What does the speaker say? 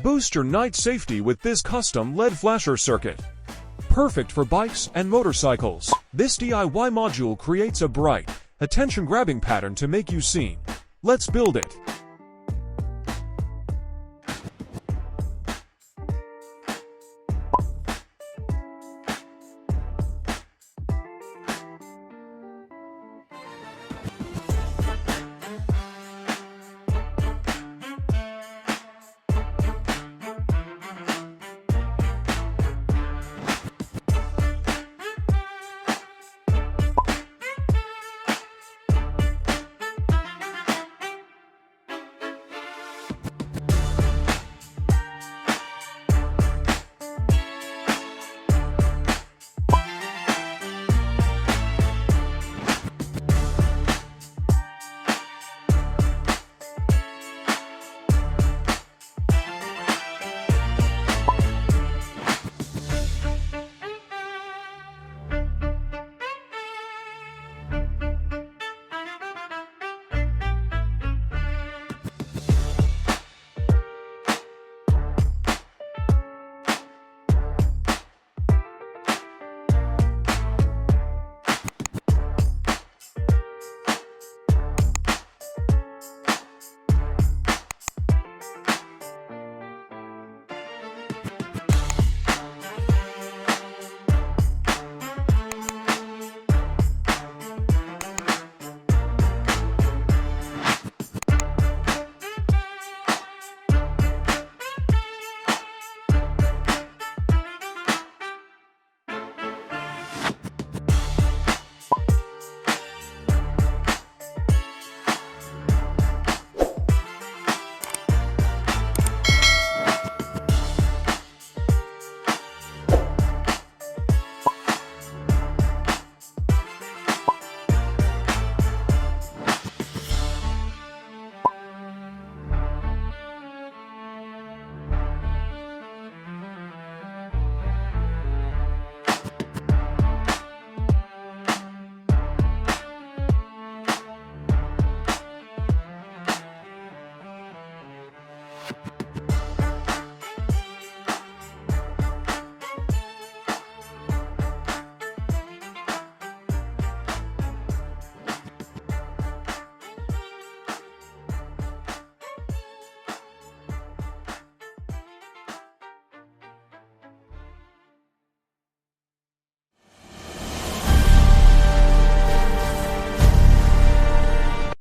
Boost your night safety with this custom LED flasher circuit. Perfect for bikes and motorcycles. This DIY module creates a bright, attention-grabbing pattern to make you seen. Let's build it.